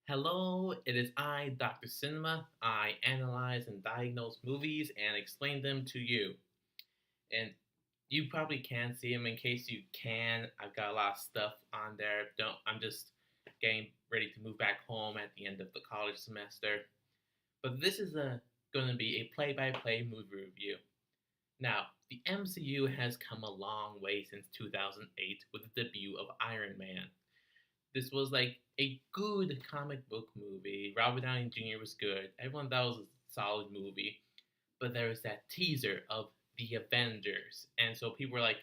Hello, it is I, Dr. Cinema. I analyze and diagnose movies and explain them to you. And you probably can see them. In case you can, I've got a lot of stuff on there. Don't I'm just getting ready to move back home at the end of the college semester. But this is a going to be a play-by-play movie review. Now, the MCU has come a long way since 2008 with the debut of Iron Man. This was like a good comic book movie. Robert Downey Jr. was good. Everyone thought it was a solid movie. But there was that teaser of the Avengers. And so people were like,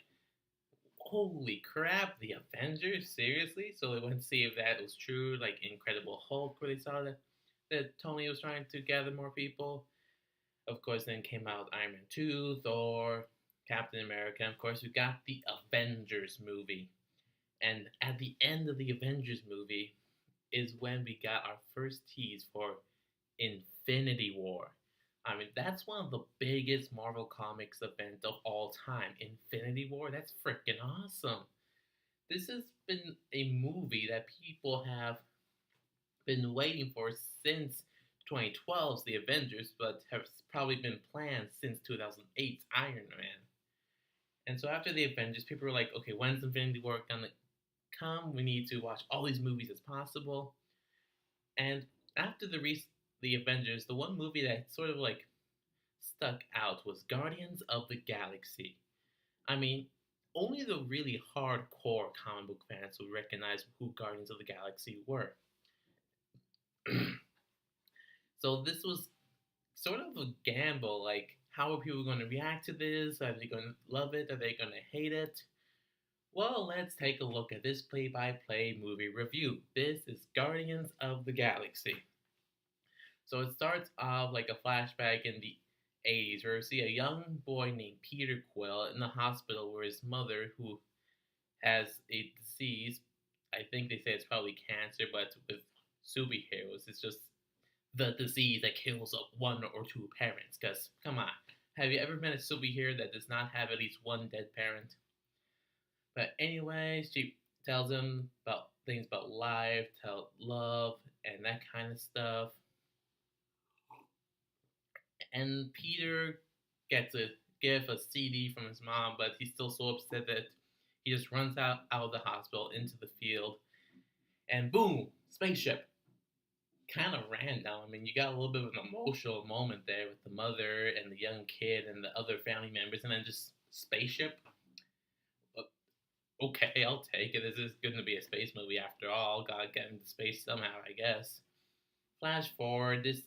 holy crap, the Avengers? Seriously? So they went to see if that was true, like Incredible Hulk, where they saw that Tony was trying to gather more people. Of course, then came out Iron Man 2, Thor, Captain America, and of course, we got the Avengers movie. And at the end of the Avengers movie is when we got our first tease for Infinity War. I mean, that's one of the biggest Marvel Comics event of all time. Infinity War, that's freaking awesome. This has been a movie that people have been waiting for since 2012's The Avengers, but has probably been planned since 2008's Iron Man. And so after The Avengers, people were like, okay, when's Infinity War gonna come? We need to watch all these movies as possible. And after the Avengers, the one movie that sort of like stuck out was Guardians of the Galaxy. I mean, only the really hardcore comic book fans would recognize who Guardians of the Galaxy were. So this was sort of a gamble. Like, how are people going to react to this? Are they going to love it? Are they going to hate it? Well, let's take a look at this play-by-play movie review. This is Guardians of the Galaxy. So it starts off like a flashback in the 80s where we see a young boy named Peter Quill in the hospital where his mother, who has a disease, I think they say it's probably cancer, but with superheroes, it's just the disease that kills one or two parents. Because, come on, have you ever met a superhero that does not have at least one dead parent? But anyways, she tells him about things about life, tell love, and that kind of stuff. And Peter gets a gift, a CD from his mom, but he's still so upset that he just runs out of the hospital into the field, and boom, spaceship. Kind of random. I mean, you got a little bit of an emotional moment there with the mother and the young kid and the other family members, and then just spaceship. Okay, I'll take it. This is going to be a space movie after all. Gotta get into space somehow, I guess. Flash forward, this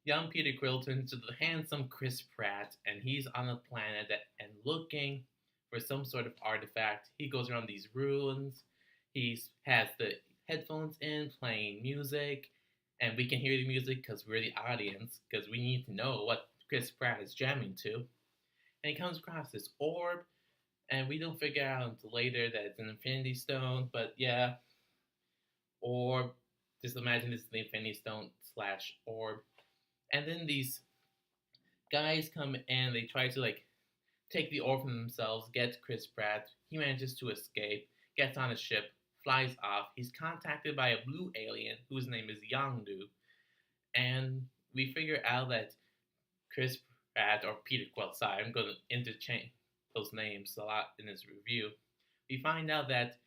young Peter Quill turns into the handsome Chris Pratt, and he's on a planet and looking for some sort of artifact. He goes around these ruins. He has the headphones in, playing music, and we can hear the music because we're the audience, because we need to know what Chris Pratt is jamming to. And he comes across this orb, and we don't figure out until later that it's an Infinity Stone, but yeah, orb. Just imagine this is the Infinity Stone slash orb. And then these guys come and they try to like take the orb from themselves, get Chris Pratt. He manages to escape, gets on a ship, flies off. He's contacted by a blue alien whose name is Yondu. And we figure out that Chris Pratt, or Peter Quill, sorry, I'm going to interchange those names a lot in this review. We find out that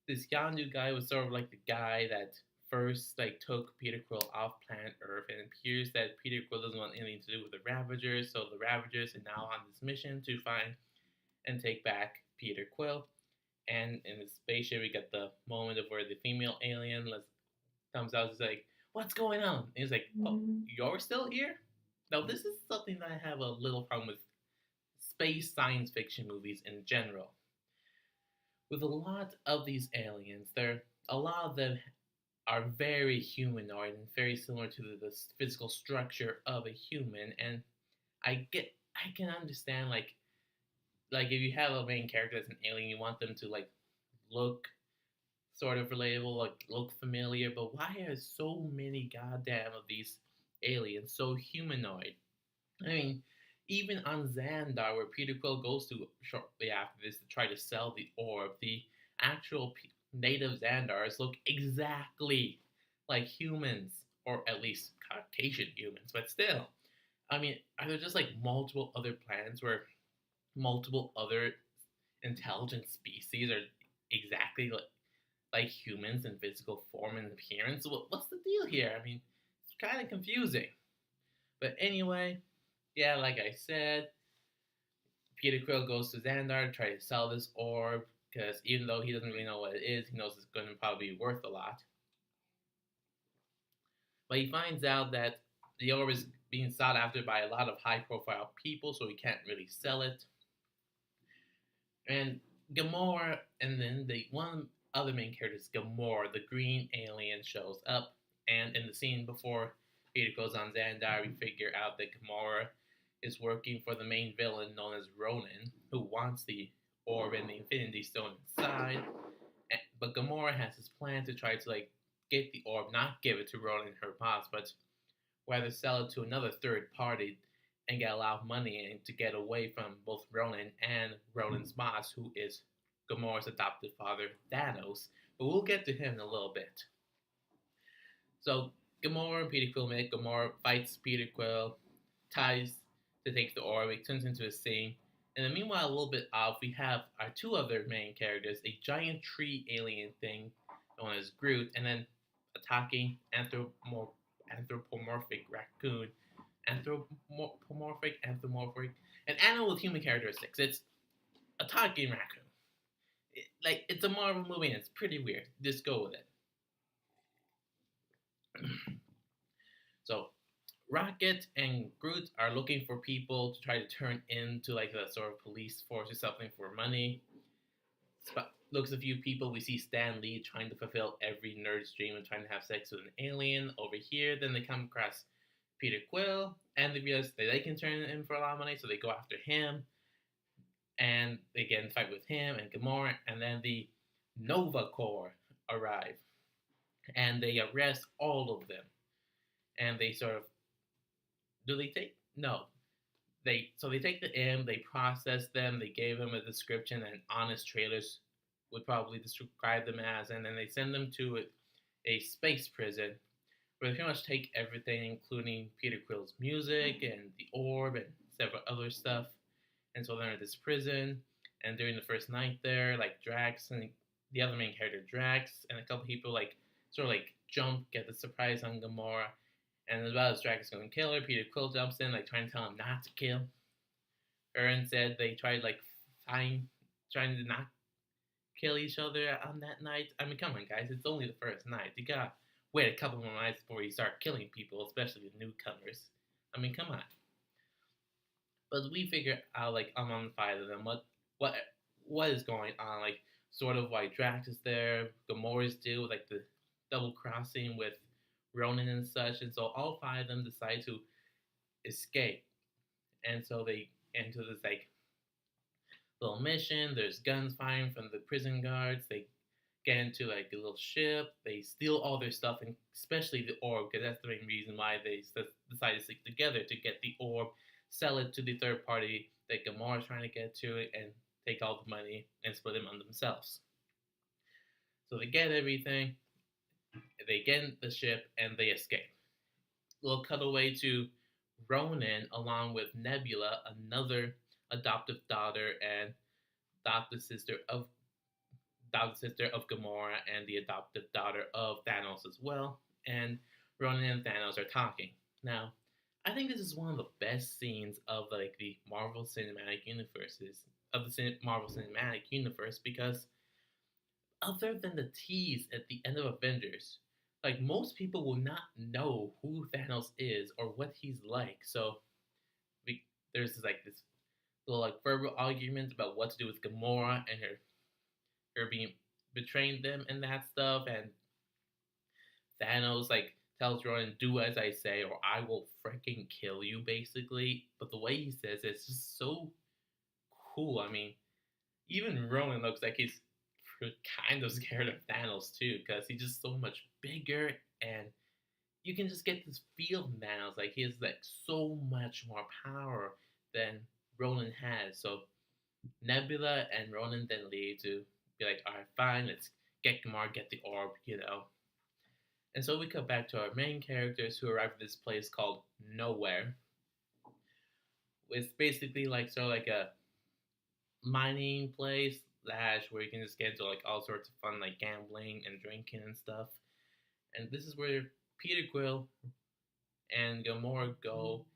this Yondu guy was sort of like the guy that first like took Peter Quill off planet Earth, and it appears that Peter Quill doesn't want anything to do with the Ravagers, so the Ravagers are now on this mission to find and take back Peter Quill. And in the spaceship, we get the moment of where the female alien comes out. Is like, "What's going on?" And he's like, "Oh, you're still here?" Now, this is something that I have a little problem with space science fiction movies in general. With a lot of these aliens, a lot of them are very humanoid and very similar to the physical structure of a human. And I can understand like if you have a main character as an alien, you want them to like look sort of relatable, like look familiar. But why are so many goddamn of these aliens so humanoid? I mean, even on Xandar, where Peter Quill goes to shortly after this to try to sell the orb, the actual native Xandars look exactly like humans, or at least Caucasian humans, but still. I mean, are there just like multiple other planets where multiple other intelligent species are exactly like humans in physical form and appearance? What's the deal here? I mean, it's kind of confusing. But anyway, yeah, like I said, Peter Quill goes to Xandar to try to sell this orb because even though he doesn't really know what it is, he knows it's going to probably be worth a lot. But he finds out that the orb is being sought after by a lot of high profile people, so he can't really sell it. And Gamora, and then the one other main character is Gamora, the green alien, shows up. And in the scene before Peter goes on Xandar, we figure out that Gamora is working for the main villain known as Ronan, who wants the orb and the Infinity Stone inside. But Gamora has this plan to try to get the orb, not give it to Ronan, her boss, but rather sell it to another third party and get a lot of money and to get away from both Ronan and Ronan's boss, who is Gamora's adopted father, Thanos. But we'll get to him in a little bit. So Gamora and Peter Quill meet. Gamora fights Peter Quill, tries to take the orb. It turns into a scene. And then meanwhile, a little bit off, we have our two other main characters, a giant tree alien thing known as Groot, and then a talking anthropomorphic raccoon. Anthropomorphic, an animal with human characteristics. It's a talking raccoon. It's a Marvel movie and it's pretty weird. Just go with it. So, Rocket and Groot are looking for people to try to turn into a sort of police force or something for money. Looks a few people. We see Stan Lee trying to fulfill every nerd's dream of trying to have sex with an alien over here. Then they come across Peter Quill, and they realize that they can turn it in for a lot of money, so they go after him, and they get in a fight with him and Gamora, and then the Nova Corps arrive, and they arrest all of them, and they sort of they take the M, they process them, they gave them a description, and honest trailers would probably describe them as, and then they send them to a space prison where they pretty much take everything, including Peter Quill's music and the orb and several other stuff. And so they're in this prison, and during the first night there, Drax and the other main character, Drax, and a couple people jump, get the surprise on Gamora, and as Drax is going to kill her, Peter Quill jumps in, trying to tell him not to kill her, and said they tried trying to not kill each other on that night. I mean, come on, guys, it's only the first night. You gotta wait a couple more nights before you start killing people, especially the newcomers. I mean, come on. But we figure out among the five of them what is going on, sort of why Drax is there, Gamora's deal with the double crossing with Ronan and such, and so all five of them decide to escape, and so they enter this little mission. There's guns firing from the prison guards. They get into a little ship. They steal all their stuff, and especially the orb, because that's the main reason why they decide to stick together to get the orb, sell it to the third party that Gamora's trying to get to it, and take all the money and split it among themselves. So they get everything. They get in the ship and they escape. We'll cut away to Ronan along with Nebula, another adoptive daughter and adopted sister of Gamora and the adoptive daughter of Thanos as well. And Ronan and Thanos are talking. Now, I think this is one of the best scenes of the Marvel Cinematic Universe because other than the tease at the end of Avengers, most people will not know who Thanos is or what he's like. So there's this little verbal argument about what to do with Gamora and her being betraying them and that stuff, and Thanos tells Ronan, "Do as I say, or I will freaking kill you," basically. But the way he says it's just so cool. I mean, even Ronan looks like he's kind of scared of Thanos too, because he's just so much bigger, and you can just get this feel of Thanos, he has so much more power than Ronan has. So Nebula and Ronan then leave to be alright, fine, let's get Gamora, get the orb, And so we cut back to our main characters who arrive at this place called Nowhere. It's basically like like a mining place slash where you can just get into like all sorts of fun like gambling and drinking and stuff. And this is where Peter Quill and Gamora go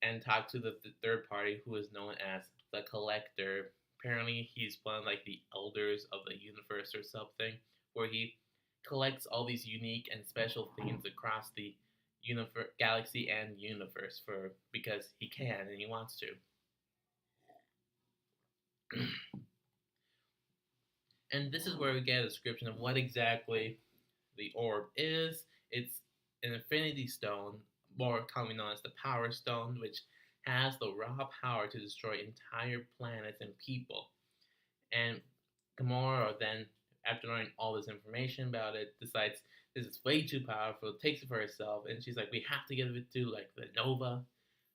and talk to the third party who is known as the Collector. Apparently, he's one of like the elders of the universe or something, where he collects all these unique and special things across the galaxy and universe for because he can and he wants to. And this is where we get a description of what exactly the orb is. It's an infinity stone, more commonly known as the Power Stone, which has the raw power to destroy entire planets and people. And Gamora then, after learning all this information about it, decides this is way too powerful, takes it for herself, and she's like, we have to give it to like the Nova.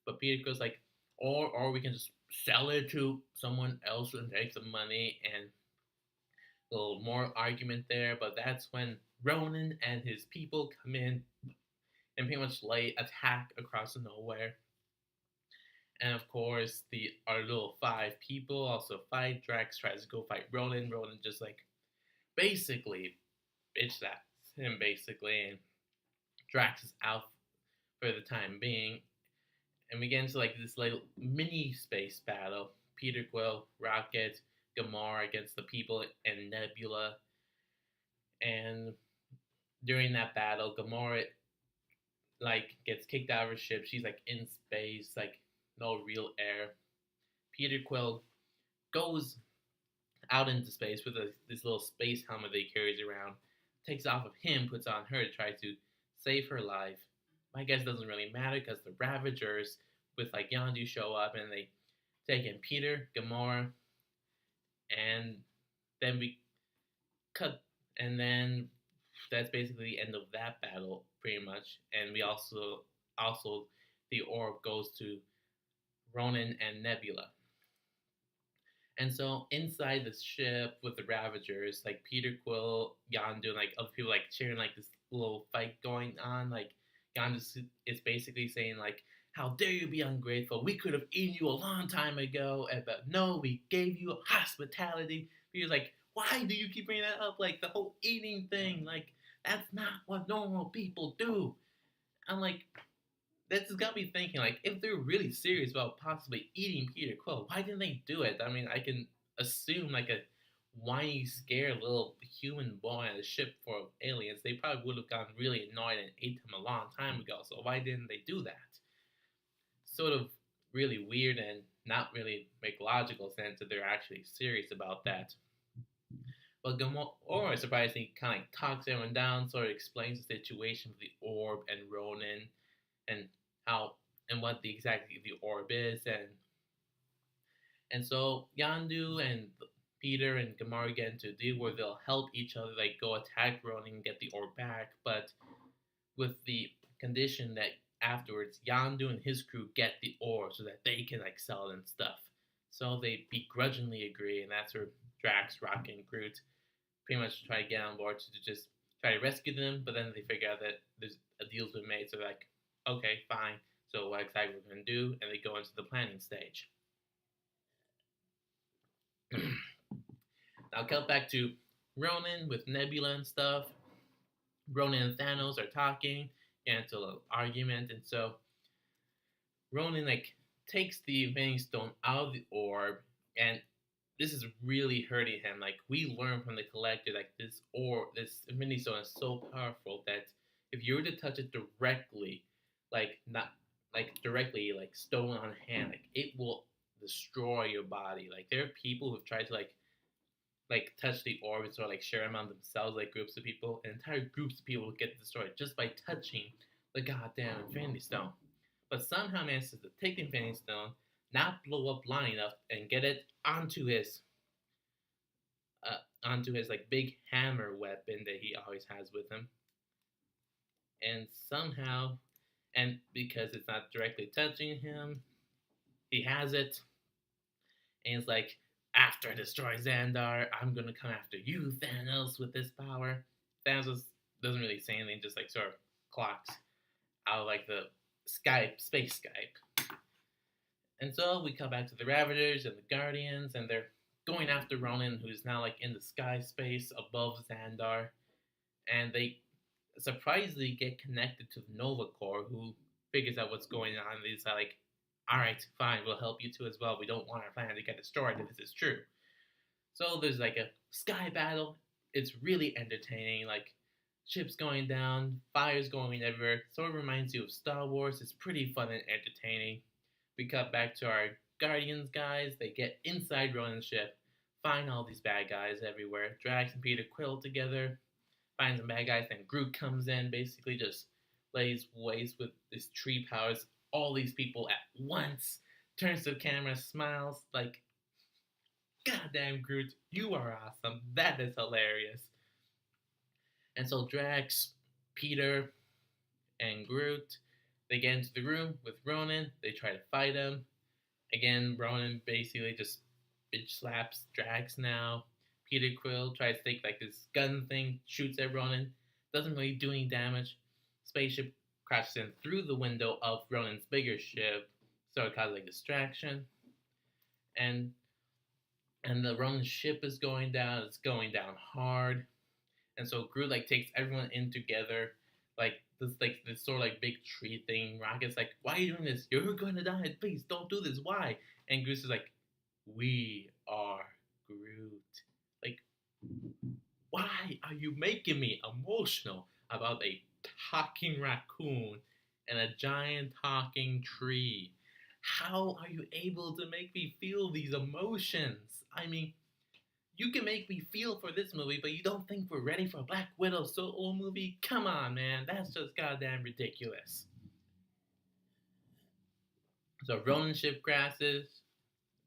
But Peter goes like, or we can just sell it to someone else and take some money, and a little more argument there. But that's when Ronan and his people come in and pretty much lay attack across the Nowhere. And of course, our little five people also fight. Drax tries to go fight Ronan. Ronan just like basically bitch slaps him basically, and Drax is out for the time being. And we get into like this little mini space battle. Peter Quill, Rocket, Gamora against the people and Nebula. And during that battle, Gamora like gets kicked out of her ship. She's like in space, like no real air. Peter Quill goes out into space with this little space helmet that he carries around, takes off of him, puts on her to try to save her life. I guess it doesn't really matter because the Ravagers with like Yondu show up and they take in Peter, Gamora, and then we cut, and then that's basically the end of that battle pretty much. And we also the orb goes to Ronan and Nebula. And so inside the ship with the Ravagers, like Peter Quill, Yondu, and like other people like cheering like this little fight going on. Like Yondu is basically saying like, "How dare you be ungrateful? We could have eaten you a long time ago, but no, we gave you hospitality." He was like, "Why do you keep bringing that up? Like the whole eating thing, like that's not what normal people do." I'm like, that just got me thinking, like, if they're really serious about possibly eating Peter Quill, why didn't they do it? I mean, I can assume, like, a whiny, scared little human boy on a ship full of aliens, they probably would have gotten really annoyed and ate him a long time ago, so why didn't they do that? Sort of really weird and not really make logical sense that they're actually serious about that. But Gamora surprisingly kind of talks everyone down, sort of explains the situation with the orb and Ronan, and how and what exactly the orb is, and so Yandu and Peter and Gamora get into a deal where they'll help each other, like go attack Ronan and get the orb back, but with the condition that afterwards Yandu and his crew get the orb so that they can like sell it and stuff. So they begrudgingly agree, and that's where Drax, Rocket, and Groot pretty much try to get on board to just try to rescue them, but then they figure out that there's a deal's been made, so they're like, okay, fine. So what exactly we're going to do, and they go into the planning stage. Now cut back to Ronan with Nebula and stuff. Ronan and Thanos are talking, get into a little argument, and so Ronan like takes the Infinity Stone out of the orb, and this is really hurting him. Like we learn from the Collector, like this Infinity Stone is so powerful that if you were to touch it directly, like not like directly like stone on hand, like it will destroy your body. Like there are people who've tried to like touch the orb and sort of like share them on themselves, like groups of people, and entire groups of people will get destroyed just by touching the goddamn Infinity Stone. But somehow manages to take the Infinity Stone, not blow up long enough, and get it onto his like big hammer weapon that he always has with him. And somehow, and because it's not directly touching him, he has it, and it's like, after I destroy Xandar, I'm gonna come after you, Thanos, with this power. Thanos is doesn't really say anything, just like sort of clocks out of like the Skype space Skype. And so we come back to the Ravagers and the Guardians, and they're going after Ronan, who's now like in the sky space above Xandar, and they surprisingly get connected to the Nova Corps, who figures out what's going on. They decide like, all right, fine, we'll help you too as well. We don't want our planet to get destroyed if this is true. So there's like a sky battle. It's really entertaining. Like ships going down, fires going everywhere. So it reminds you of Star Wars. It's pretty fun and entertaining. We cut back to our Guardians guys. They get inside Ronan's ship, find all these bad guys everywhere. Drax and Peter Quill together, find some bad guys. Then Groot comes in, basically just lays waste with his tree powers. All these people at once. Turns to the camera, smiles like, "Goddamn Groot, you are awesome. That is hilarious." And so Drax, Peter, and Groot, they get into the room with Ronan. They try to fight him. Again, Ronan basically just bitch slaps Drax now. Peter Quill tries to take like this gun thing, shoots at Ronan. Doesn't really do any damage. Spaceship crashes in through the window of Ronan's bigger ship, so it causes like distraction. And the Ronan ship is going down. It's going down hard. And so Groot like takes everyone in together, like this sort of like big tree thing. Rocket's like, "Why are you doing this? You're gonna die. Please don't do this. Why?" And Groot is like, "We are Groot. Like, why are you making me emotional about a talking raccoon and a giant talking tree? How are you able to make me feel these emotions? I mean, you can make me feel for this movie, but you don't think we're ready for a Black Widow solo movie? Come on, man. That's just goddamn ridiculous." So Ronan ship crashes.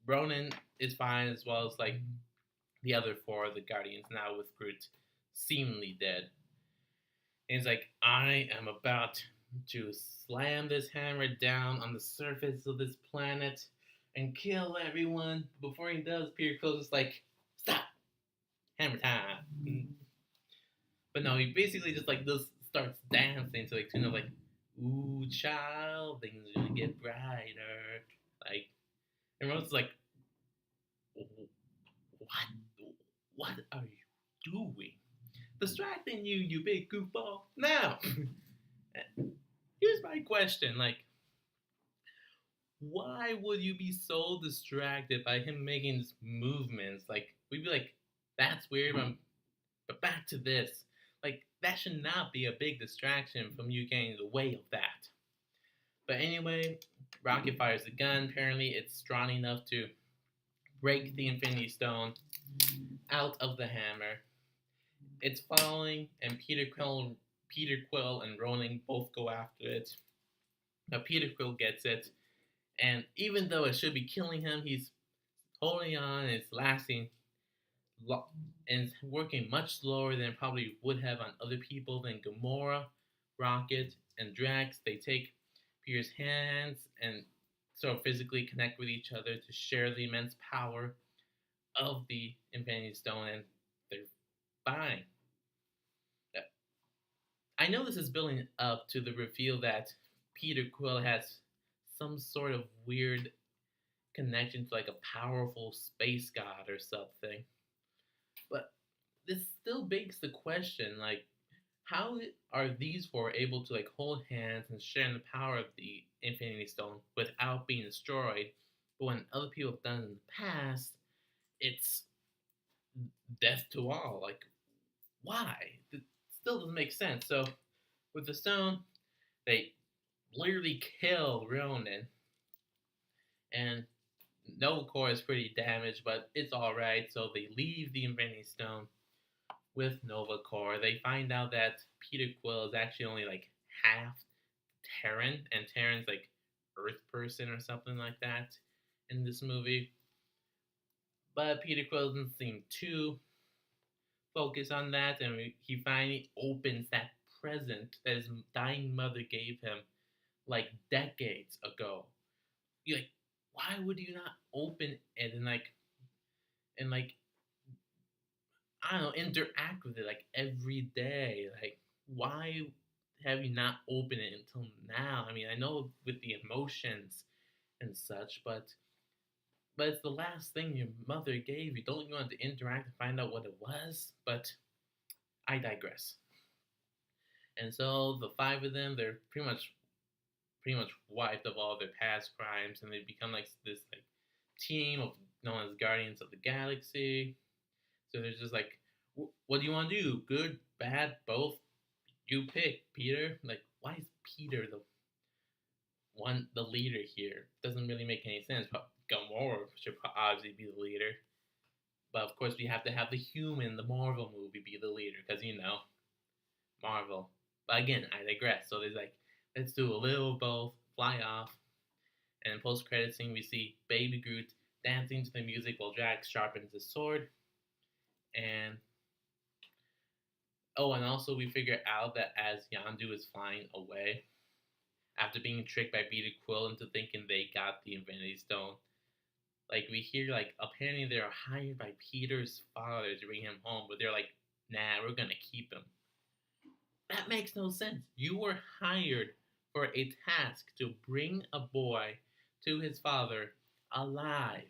Ronan is fine, as well as like the other four of the Guardians now with Groot seemingly dead. And he's like, "I am about to slam this hammer down on the surface of this planet and kill everyone." Before he does, Peter Quill's just like, "Stop! Hammer time." But no, he basically just like this starts dancing to like tune of like, "Ooh, child, things are gonna get brighter." Like, and Rose is like, "What? What are you doing? Distracting you, you big goofball." Now, here's my question: like, why would you be so distracted by him making these movements? Like, we'd be like, "That's weird," but back to this. Like, that should not be a big distraction from you getting in the way of that. But anyway, Rocket fires the gun. Apparently, it's strong enough to break the Infinity Stone out of the hammer. It's falling, and Peter Quill and Ronan both go after it. But Peter Quill gets it, and even though it should be killing him, he's holding on. And it's lasting, and it's working much slower than it probably would have on other people than Gamora, Rocket, and Drax. They take Peter's hands and sort of physically connect with each other to share the immense power of the Infinity Stone, and they're fine. I know this is building up to the reveal that Peter Quill has some sort of weird connection to like a powerful space god or something. But this still begs the question, like, how are these four able to like hold hands and share in the power of the Infinity Stone without being destroyed? But when other people have done it in the past, it's death to all. Like, why? It still doesn't make sense. So with the stone, they literally kill Ronan, and Nova Corps is pretty damaged, but it's alright. So they leave the Infinity Stone with Nova Corps. They find out that Peter Quill is actually only like half Terran, and Terran's like Earth person or something like that in this movie. But Peter Quill doesn't seem too focused on that, and he finally opens that present that his dying mother gave him like decades ago. You're like, why would you not open it and like I don't know, interact with it like every day? Like, why have you not opened it until now? I mean, I know with the emotions and such, but it's the last thing your mother gave you. Don't you want to interact and find out what it was? But I digress. And so the five of them, they're pretty much wiped of all their past crimes, and they become like this like team of known as Guardians of the Galaxy. So they're just like, what do you want to do? Good, bad, both? You pick, Peter. Like, why is Peter the leader here? Doesn't really make any sense. But Gamora should obviously be the leader. But of course, we have to have the human, the Marvel movie, be the leader because Marvel. But again, I digress. So there's like, let's do a little of both. Fly off. And in post credit scene, we see Baby Groot dancing to the music while Drax sharpens his sword. And and also we figure out that as Yondu is flying away, after being tricked by Peter Quill into thinking they got the Infinity Stone, like we hear like apparently they're hired by Peter's father to bring him home, but they're like, nah, we're gonna keep him. That makes no sense. You were hired for a task to bring a boy to his father alive.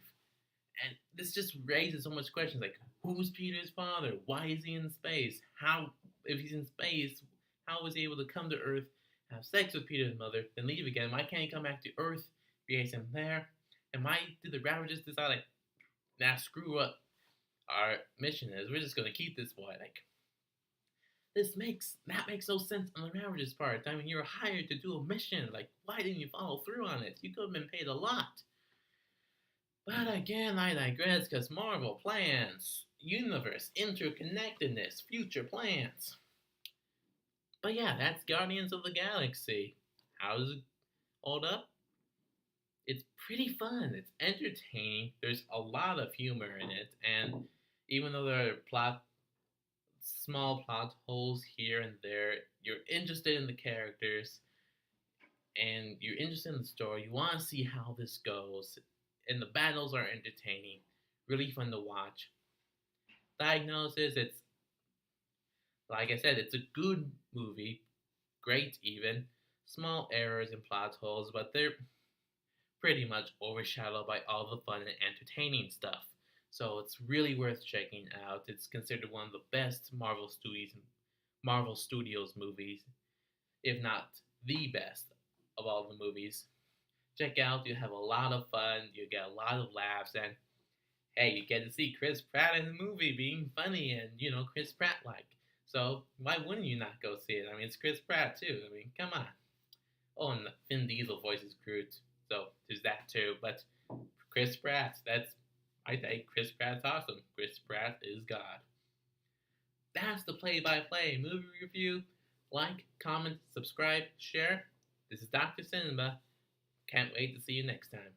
And this just raises so much questions like, who's Peter's father? Why is he in space? How, if he's in space, how was he able to come to Earth, have sex with Peter's mother, then leave again? Why can't he come back to Earth, raise him there? And why did the Ravagers decide, like, nah, screw up our mission is, we're just gonna keep this boy? Like, that makes no sense on the Ravagers' part. I mean, you were hired to do a mission. Like, why didn't you follow through on it? You could have been paid a lot. But again, I digress because Marvel plans, universe, interconnectedness, future plans. But yeah, that's Guardians of the Galaxy. How does it hold up? It's pretty fun. It's entertaining. There's a lot of humor in it, and even though there are small plot holes here and there, you're interested in the characters, and you're interested in the story. You want to see how this goes, and the battles are entertaining, really fun to watch. Diagnosis, it's like I said, it's a good movie, great even. Small errors and plot holes, but they're pretty much overshadowed by all the fun and entertaining stuff. So it's really worth checking out. It's considered one of the best Marvel Studios movies, if not the best of all the movies. Check out, you have a lot of fun, you get a lot of laughs, and hey, you get to see Chris Pratt in the movie being funny and, Chris Pratt like. So why wouldn't you not go see it? I mean, it's Chris Pratt too. I mean, come on. Oh, and Vin Diesel voices Groot, so there's that too. But Chris Pratt, I think Chris Pratt's awesome. Chris Pratt is God. That's the play-by-play movie review. Like, comment, subscribe, share. This is Dr. Cinema. Can't wait to see you next time.